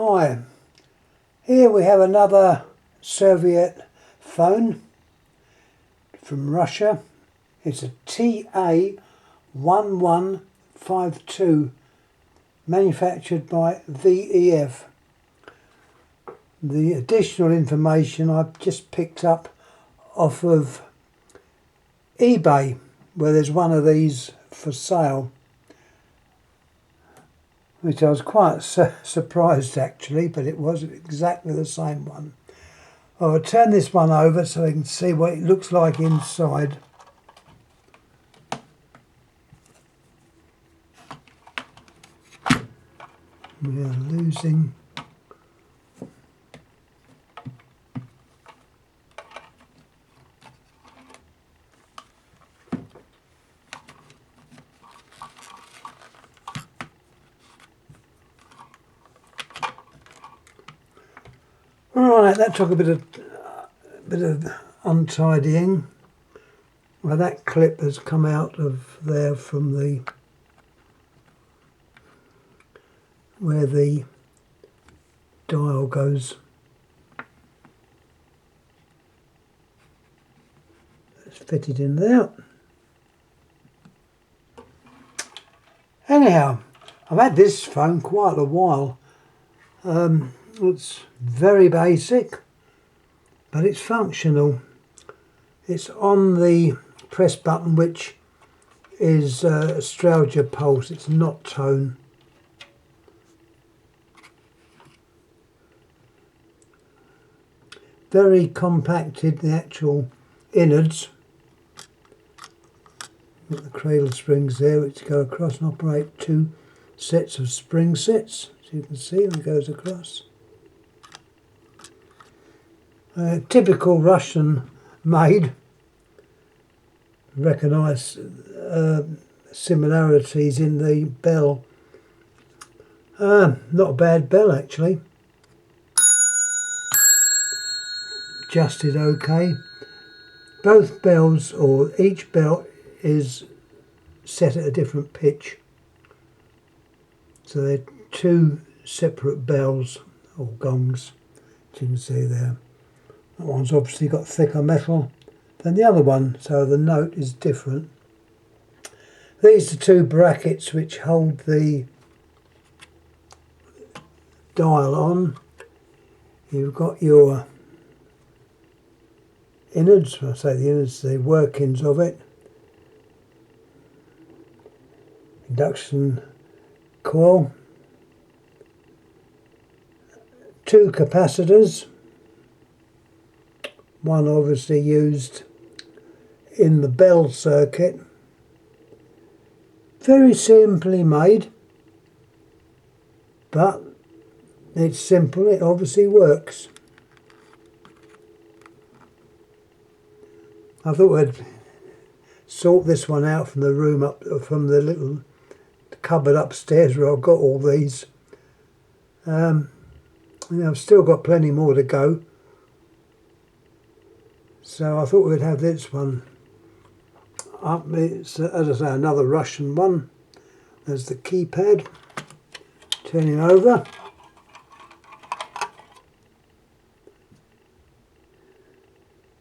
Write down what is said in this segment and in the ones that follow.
Hi, here we have another Soviet phone from Russia. It's a TA1152 manufactured by VEF. The additional information I've just picked up off of eBay, where there's one of these for sale, which I was quite surprised actually, but it was exactly the same one. I'll turn this one over so you can see what it looks like inside. We are losing Right, that took a bit of untidying. Well, that clip has come out of there from the where the dial goes. It's fitted in there. Anyhow, I've had this phone quite a while. It's very basic, but it's functional. It's on the press button, which is Australia pulse. It's not tone. Very compacted, the actual innards. Got the cradle springs there, which go across and operate two sets of spring sets, as you can see, when it goes across. Typical Russian made. Recognise similarities in the bell. Not a bad bell actually. Adjusted okay. Both bells, or each bell, is set at a different pitch. So they're two separate bells or gongs, as you can see there. That one's obviously got thicker metal than the other one, so the note is different. These are two brackets which hold the dial on. You've got your innards, I say the innards, the workings of it. Induction coil. Two capacitors. One obviously used in the bell circuit. Very simply made, but it's simple, it obviously works. I thought we'd sort this one out from the room up, from the little cupboard upstairs where I've got all these. I've still got plenty more to go. So I thought we'd have this one up. It's, as I say, another Russian one. There's the keypad. Turning over.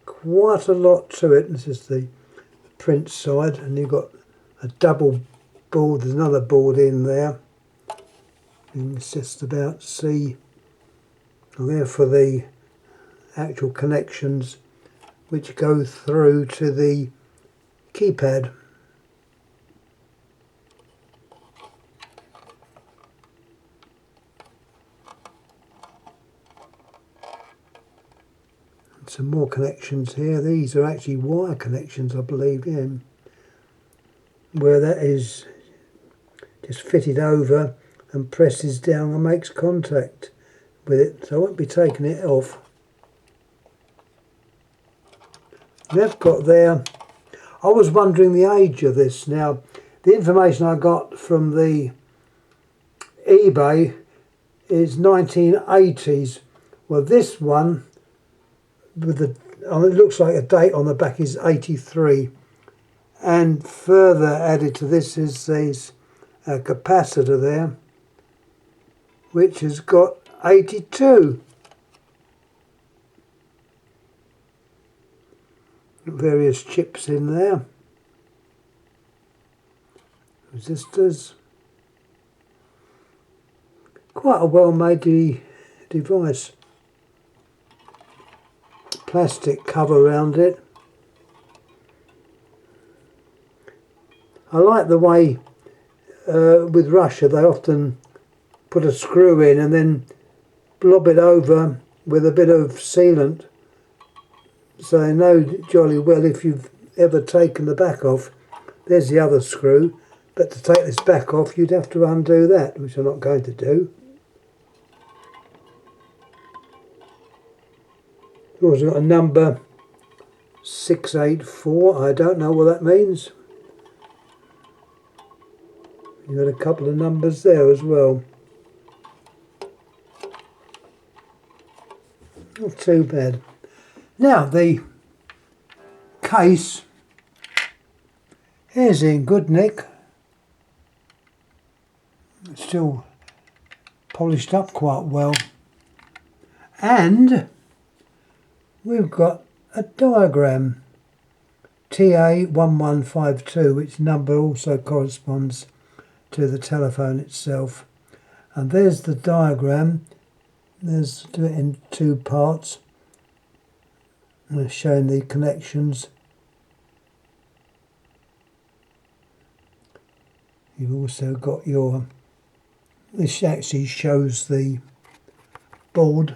Quite a lot to it. This is the print side, and you've got a double board. There's another board in there. You can just about see there for the actual connections which go through to the keypad. And some more connections here. These are actually wire connections, I believe, in where that is just fitted over and presses down and makes contact with it, so I won't be taking it off. They've got there, I was wondering the age of this. Now, the information I got from the eBay is 1980s. Well, this one, with the, it looks like a date on the back, is 83. And further added to this is this capacitor there, which has got 82. Various chips in there. Resistors. Quite a well made device. Plastic cover around it. I like the way with Russia they often put a screw in and then blob it over with a bit of sealant, so they know jolly well if you've ever taken the back off, there's the other screw, but to take this back off you'd have to undo that, which I'm not going to do. You've also got a number 684, I don't know what that means. You've got a couple of numbers there as well. Not too bad. Now the case is in good nick. It's still polished up quite well. And we've got a diagram, TA1152, which number also corresponds to the telephone itself. And there's the diagram. Let's do it in two parts. I'm showing the connections. You've also got your, this actually shows the board.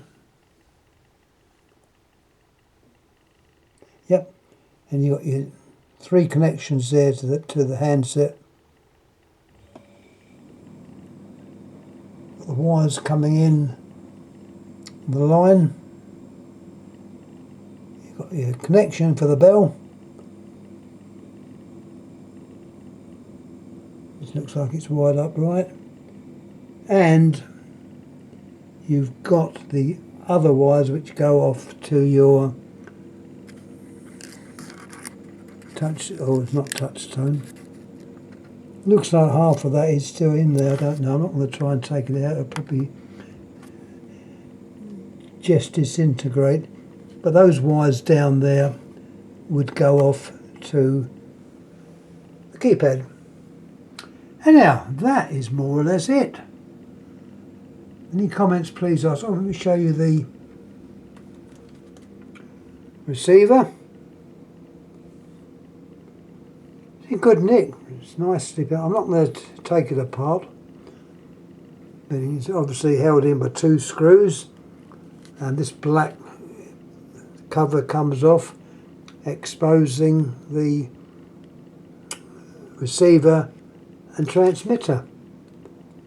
Yep, and you've got your three connections there to the handset. The wires coming in the line. You've got your connection for the bell. This looks like it's wired up right. And you've got the other wires which go off to your touch, oh it's not touch tone. Looks like half of that is still in there, I don't know, I'm not going to try and take it out, it'll probably just disintegrate. But those wires down there would go off to the keypad. And now, that is more or less it. Any comments please ask. Oh, let me show you the receiver. It's in good nick. It's nicely built. I'm not going to take it apart. But it's obviously held in by two screws. And this black cover comes off, exposing the receiver and transmitter.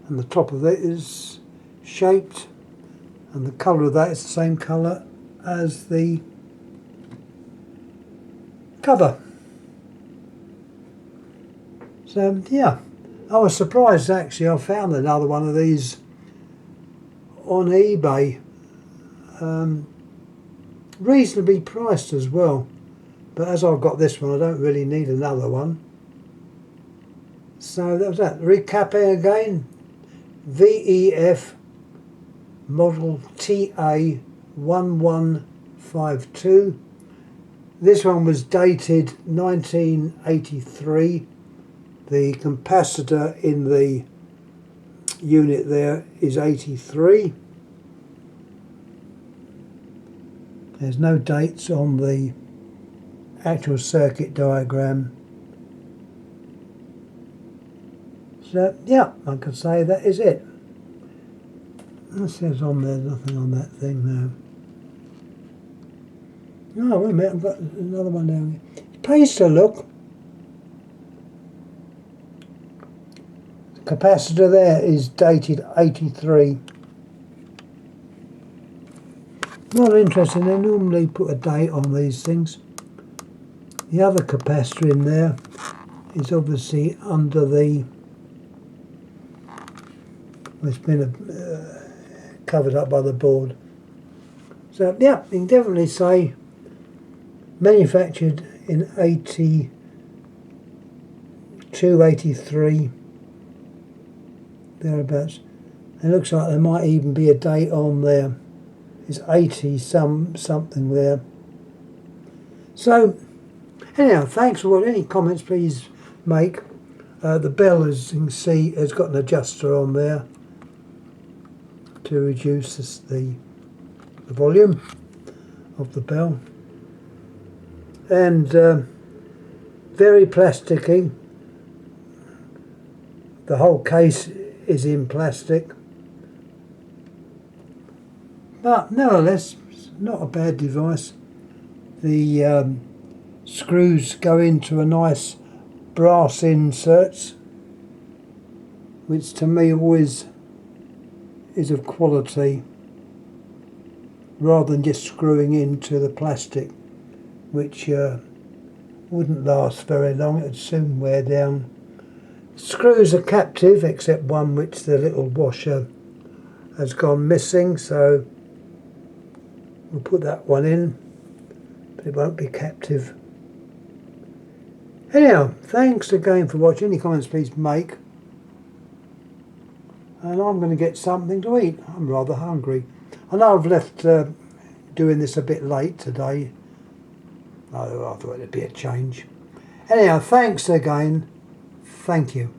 And the top of it is shaped, and the colour of that is the same colour as the cover. So yeah, I was surprised actually. I found another one of these on eBay, reasonably priced as well, but as I've got this one I don't really need another one. So that was that. Recapping again, VEF model TA1152. This one was dated 1983. The capacitor in the unit there is 83. There's no dates on the actual circuit diagram. So yeah, I could say that is it. It says on there, nothing on that thing now. Oh, wait a minute, I've got another one down here. It pays to look. The capacitor there is dated 83. Not interesting, they normally put a date on these things. The other capacitor in there is obviously under the, it's been covered up by the board. So yeah, you can definitely say manufactured in 82, 83, thereabouts. It looks like there might even be a date on there. It's 80 something there. So anyhow, thanks for watching. Any comments please make. The bell, as you can see, has got an adjuster on there to reduce the volume of the bell. And very plasticky. The whole case is in plastic. But nevertheless, it's not a bad device. The screws go into a nice brass inserts, which to me always is of quality, rather than just screwing into the plastic, which wouldn't last very long. It would soon wear down. Screws are captive, except one which the little washer has gone missing, so we'll put that one in, but it won't be captive. Anyhow, thanks again for watching. Any comments please make. And I'm going to get something to eat. I'm rather hungry. I know I've left doing this a bit late today. I thought it'd be a change. Anyhow, thanks again. Thank you.